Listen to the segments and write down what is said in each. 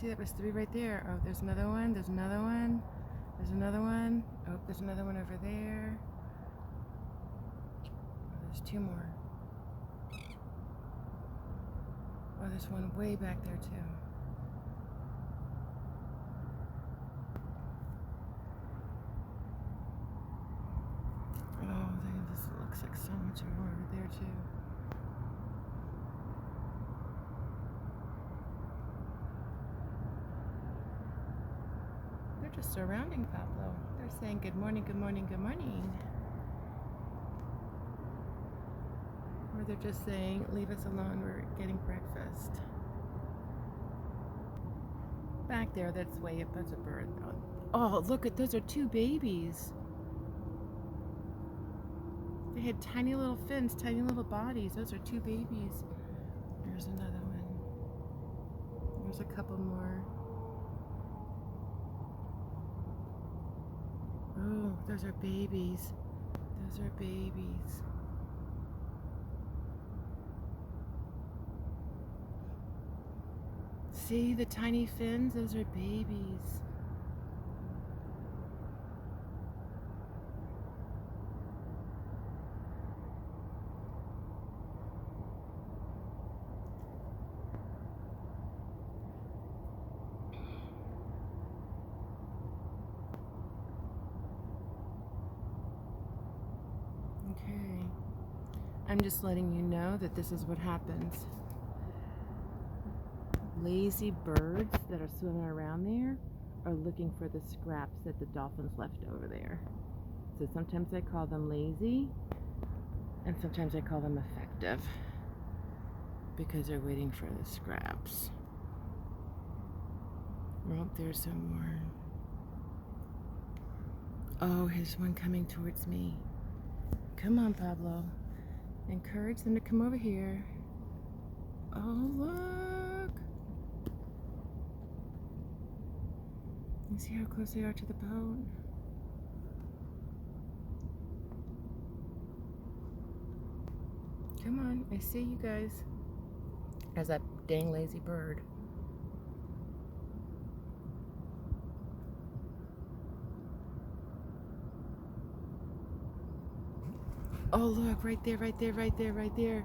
see that was 3 right there. Oh, there's another one. There's another one. There's another one. Oh, there's another one over there. Oh, there's 2 more. Oh, there's one way back there too. Oh, this looks like so much more over there too. They're just surrounding Pablo. They're saying good morning, good morning, good morning. Or they're just saying, leave us alone, we're getting breakfast. Back there, that's way up, that's a bird. Oh, look at, those are 2 babies. They had tiny little fins, tiny little bodies. Those are 2 babies. There's another one. There's a couple more. Oh, those are babies. Those are babies. See the tiny fins? Those are babies. Okay. I'm just letting you know that this is what happens. Lazy birds that are swimming around there are looking for the scraps that the dolphins left over there. So sometimes I call them lazy, and sometimes I call them effective, because they're waiting for the scraps. Oh, there's some more. Oh, here's one coming towards me. Come on, Pablo. Encourage them to come over here. Oh, look. You see how close they are to the boat? Come on, I see you guys. There's that dang lazy bird. Oh, look, right there, right there, right there, right there.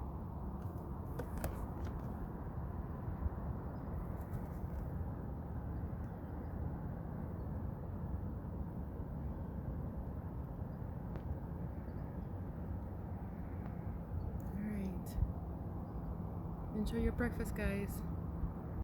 All right. Enjoy your breakfast, guys.